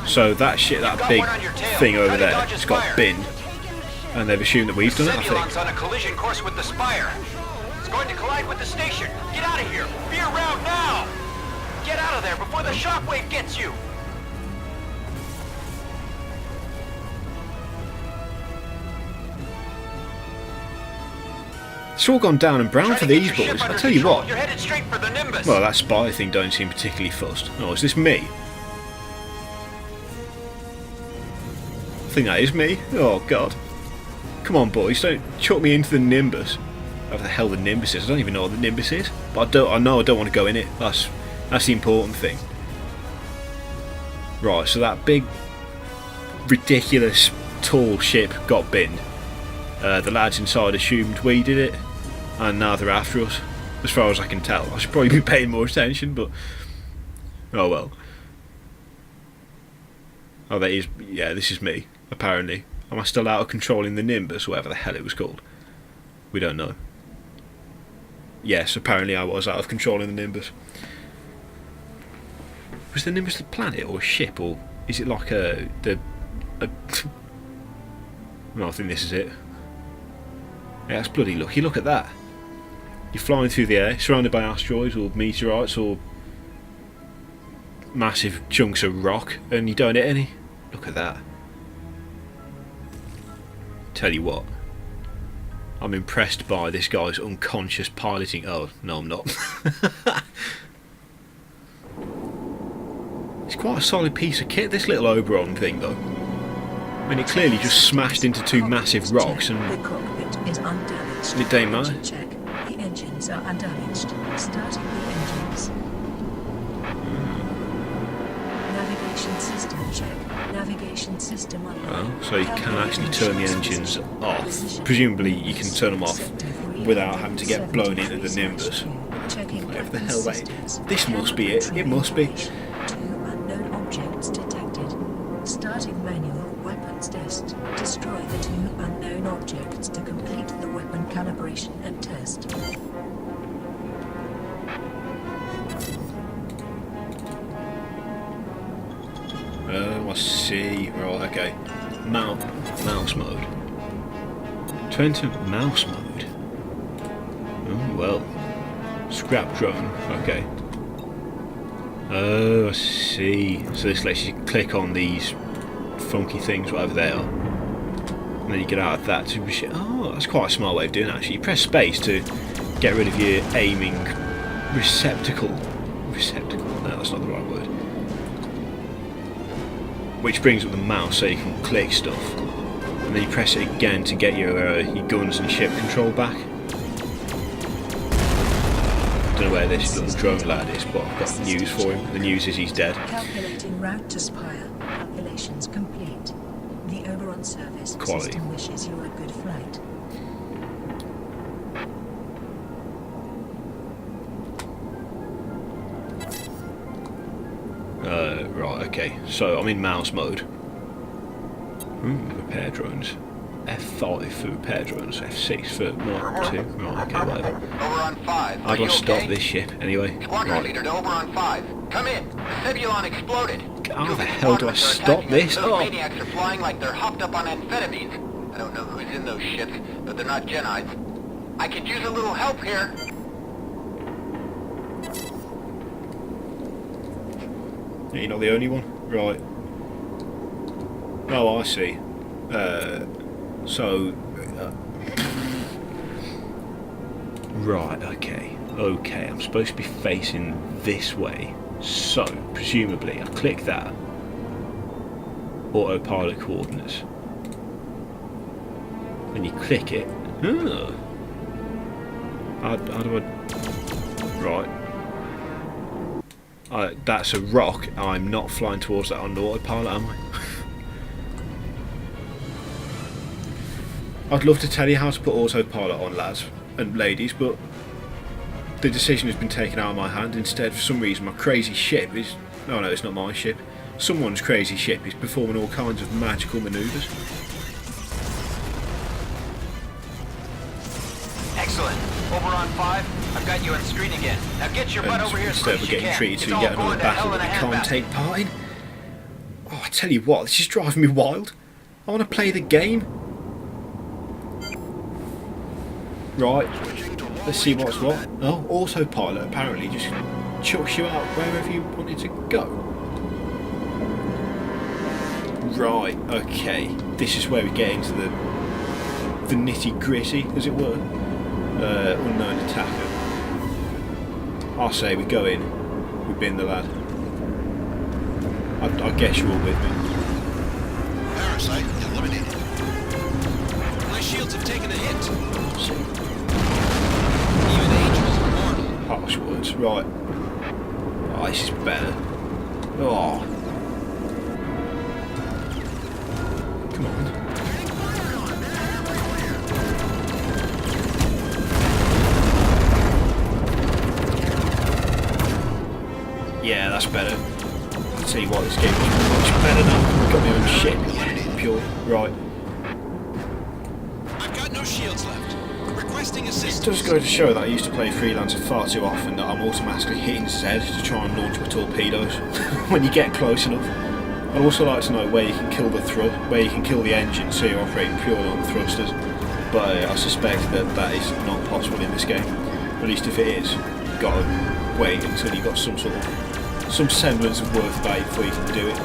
So that shit, that big thing over there, has got binned, and they've assumed that we've done it, I think. On a collision course with the Spire. It's going to collide with the station. Get out of here. Be around now. Get out of there before the shockwave gets you. It's all gone down and brown for these boys, I tell you what. You're headed straight for the Nimbus. Well, that spy thing don't seem particularly fussed. Oh, is this me? I think that is me. Oh, God. Come on, boys, don't chuck me into the Nimbus. Whatever the hell the Nimbus is. I don't even know what the Nimbus is. But I know I don't want to go in it. That's the important thing. Right, so that big, ridiculous, tall ship got binned. The lads inside assumed we did it, and now they're after us, as far as I can tell. I should probably be paying more attention, but oh well. Oh, that is, yeah, this is me, apparently. Am I still out of control in the Nimbus, or whatever the hell it was called? We don't know. Yes, apparently I was out of control in the Nimbus. Was the Nimbus a planet or a ship, or is it like a no, I think this is it. Yeah, that's bloody lucky, look at that. You're flying through the air, surrounded by asteroids or meteorites or massive chunks of rock, and you don't hit any. Look at that. Tell you what, I'm impressed by this guy's unconscious piloting. Oh, no I'm not. It's quite a solid piece of kit, this little Oberon thing though. I mean, it clearly just smashed into two massive rocks and it don't matter. The engines are undamaged. Starting the engines. Navigation system check. Navigation system online. Oh, so you can actually turn the engines off. Presumably you can turn them off without having to get blown into the Nimbus. Whatever the hell that is. This must be it. It must be. 2 unknown objects detected. Starting manual weapons test. Destroy the 2 unknown objects to complete the weapon calibration and test. Oh, I see. Right, okay. Mouse mode. Turn to mouse mode. Oh, well. Scrap drone. Okay. Oh, I see. So this lets you click on these funky things, whatever they are. And then you get out of that to... Oh, that's quite a smart way of doing it, actually. You press space to get rid of your aiming receptacle. Receptacle? No, that's not the right word. Which brings up the mouse so you can click stuff. And then you press it again to get your guns and ship control back. I don't know where this little drone lad is, but I've got news for him. The news is he's dead. Calculating route to Spire. Calculations complete. The Oberon service system wishes you a good flight. Right, okay. So I'm in mouse mode. Repair drones. F5 for repair drones. F6 for Mark 2. Right, okay, whatever. Oberon 5. How do I stop this ship, anyway? Squadron leader to Oberon 5. Come in. Zebulon exploded. How the hell do I stop this? Those maniacs are flying like they're hopped up on amphetamines. I don't know who's in those ships, but they're not Genites. I could use a little help here. You're not the only one? Right. Oh, I see. Right, okay. Okay, I'm supposed to be facing this way. So, presumably, I click that. Autopilot coordinates. Then you click it. Oh. How do I... Right. That's a rock. I'm not flying towards that on autopilot, am I? I'd love to tell you how to put autopilot on, lads and ladies, but the decision has been taken out of my hand. Instead, for some reason, my crazy ship is... Oh no, it's not my ship. Someone's crazy ship is performing all kinds of magical manoeuvres. Excellent. Oberon 5, I've got you on screen again. Now get your butt over here as quick Instead as of you getting can. treated It's to all yet another going to battle hell in that a we can't handbasket. take part in. Oh, I tell you what, this is driving me wild. I want to play the game. Right, let's see what's what. Oh, autopilot apparently just chucks you out wherever you wanted to go. Right, okay. This is where we get into the nitty gritty, as it were. Unknown attacker. I say we go in. We bin the lad. I guess you're all with me. Parasite eliminated. My shields have taken a hit. See. Even angels are mortal. Harsh words. Right. Oh, this is better. Oh. Come on. Yeah, that's better. I'll tell you what, this game is much better now. Got my own shit. Pure. Right. I've got no shields left. Requesting It assistance. does go to show that I used to play Freelancer far too often that I'm automatically hitting Z to try and launch my torpedoes when you get close enough. I'd also like to know where you can kill where you can kill the engine so you're operating purely on thrusters. But I suspect that is not possible in this game. At least if it is, you've got to wait until you've got some semblance of worth bait before you can do it.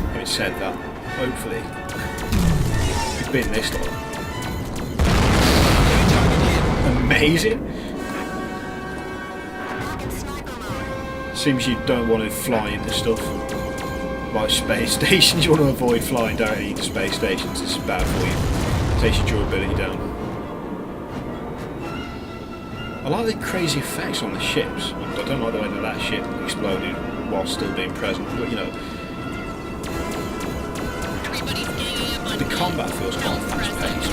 Having said that, hopefully we've been this long. Amazing. Seems you don't want to fly into stuff like space stations. You want to avoid flying directly into space stations. It's bad for you. Takes your durability down. I like the crazy effects on the ships. I don't like the way that ship exploded while still being present, but you know. The combat feels quite fast paced.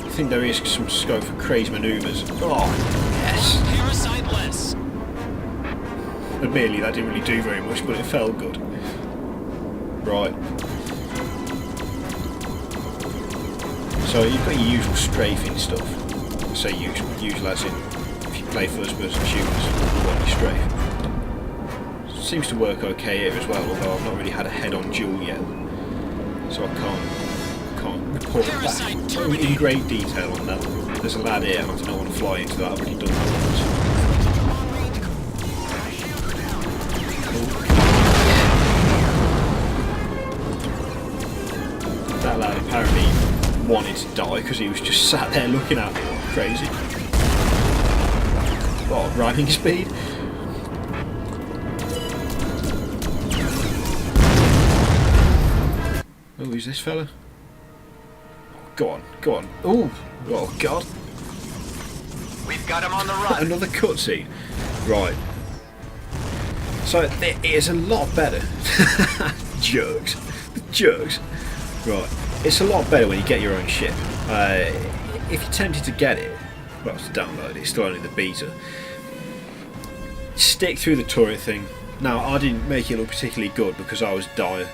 I think there is some scope for crazy manoeuvres. Oh, yes! Parasite-less. Admittedly, that didn't really do very much, but it felt good. Right. So you've got your usual strafing stuff. I say usual as in, if you play first-person shooters, you want your strafe. Seems to work okay here as well, although I've not really had a head-on duel yet, so I can't report back in great detail on that. There's a lad here, and I do not want to fly into that. I've already done that once. That lad apparently wanted to die because he was just sat there looking at me like crazy. Oh, running speed. Oh, who's this fella? Go on, go on. Oh, oh God. We've got him on the run. Another cutscene. Right. So it is a lot better. Jerks. Jerks. Right. It's a lot better when you get your own ship. If you're tempted to get it, well, to download it, it's still only the beta. Stick through the turret thing. Now, I didn't make it look particularly good because I was dire.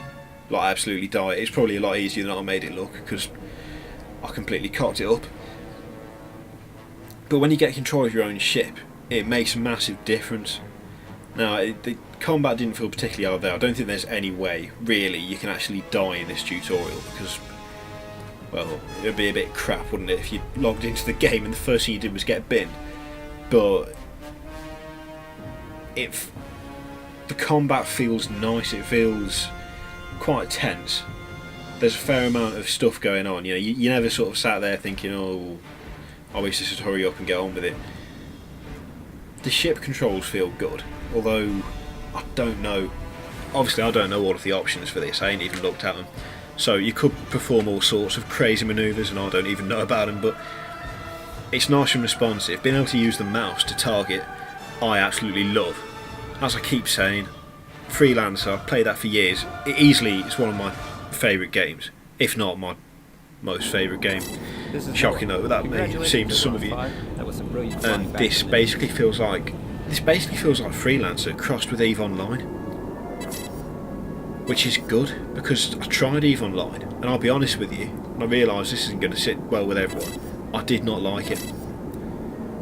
Like, absolutely dire. It's probably a lot easier than I made it look because I completely cocked it up. But when you get control of your own ship, it makes a massive difference. Now, the combat didn't feel particularly hard there. I don't think there's any way, really, you can actually die in this tutorial because, well, it would be a bit crap, wouldn't it, if you logged into the game and the first thing you did was get binned. But the combat feels nice. It feels quite tense. There's a fair amount of stuff going on. You know, you never sort of sat there thinking, oh, I wish this would hurry up and get on with it. The ship controls feel good, although I don't know. Obviously, I don't know all of the options for this. I ain't even looked at them. So you could perform all sorts of crazy manoeuvres, and I don't even know about them. But it's nice and responsive. Being able to use the mouse to target, I absolutely love. As I keep saying, Freelancer, I've played that for years. It easily is one of my favourite games, if not my most favourite game. Shocking though, that may seem to some of you. And this basically feels like Freelancer crossed with EVE Online, which is good because I tried EVE Online, and I'll be honest with you, and I realised this isn't going to sit well with everyone. I did not like it.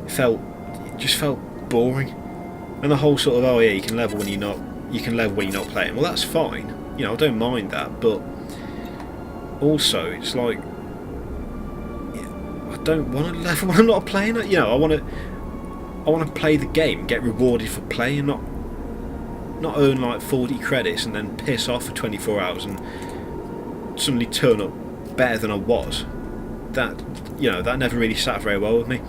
It just felt boring. And the whole sort of, oh yeah, you can level when you're not playing. Well, that's fine. You know, I don't mind that, but also it's like, I don't want to level when I'm not playing it. You know, I want to play the game, get rewarded for playing, not earn like 40 credits and then piss off for 24 hours and suddenly turn up better than I was. That, you know, that never really sat very well with me.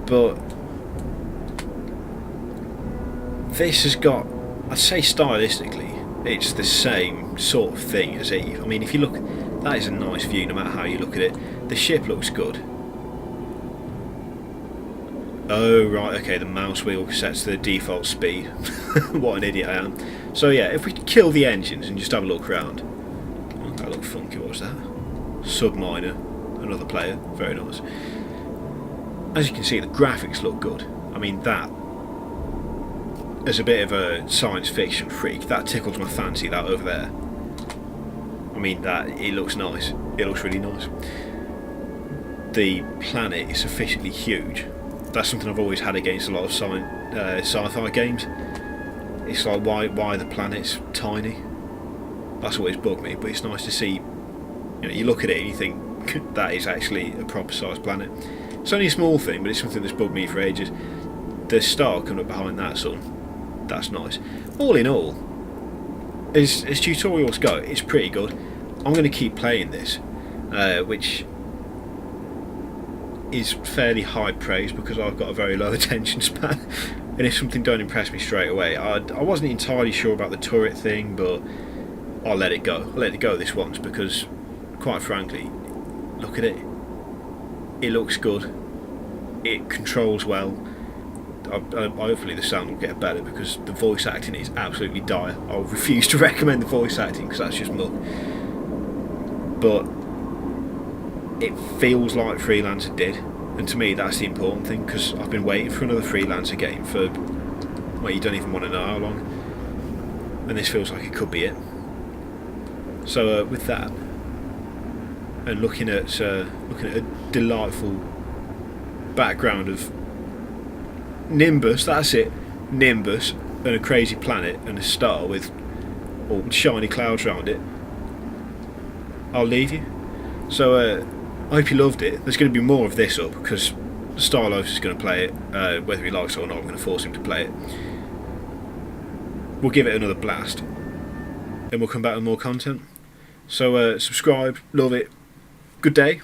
But this has got, I'd say stylistically, it's the same sort of thing as Eve. I mean, if you look, that is a nice view no matter how you look at it. The ship looks good. Oh right, okay, the mouse wheel sets to the default speed. What an idiot I am. So yeah, if we kill the engines and just have a look around. Oh, that looked funky, what was that? Subminer, another player, very nice. As you can see, the graphics look good. I mean, that, as a bit of a science fiction freak, that tickles my fancy, that over there. I mean, that, it looks nice. It looks really nice. The planet is sufficiently huge. That's something I've always had against a lot of sci-fi games. It's like, why the planet's tiny? That's always bugged me, but it's nice to see, you know, you look at it and you think, that is actually a proper sized planet. It's only a small thing, but it's something that's bugged me for ages. The star coming up behind that sun, that's nice. All in all, as tutorials go, it's pretty good. I'm going to keep playing this, which is fairly high praise because I've got a very low attention span, and if something don't impress me straight away, I wasn't entirely sure about the turret thing, but I'll let it go. I'll let it go this once because, quite frankly, look at it. It looks good. It controls well. Hopefully the sound will get better because the voice acting is absolutely dire. I'll refuse to recommend the voice acting because that's just muck. But it feels like Freelancer did, and to me that's the important thing, because I've been waiting for another Freelancer game for, well, you don't even want to know how long, and this feels like it could be it. So with that, and looking at a delightful background of Nimbus, that's it, Nimbus, and a crazy planet and a star with all shiny clouds around it, I'll leave you. So I hope you loved it. There's going to be more of this up because Starlos is going to play it, whether he likes it or not. I'm going to force him to play it. We'll give it another blast, and we'll come back with more content. So subscribe, love it, good day.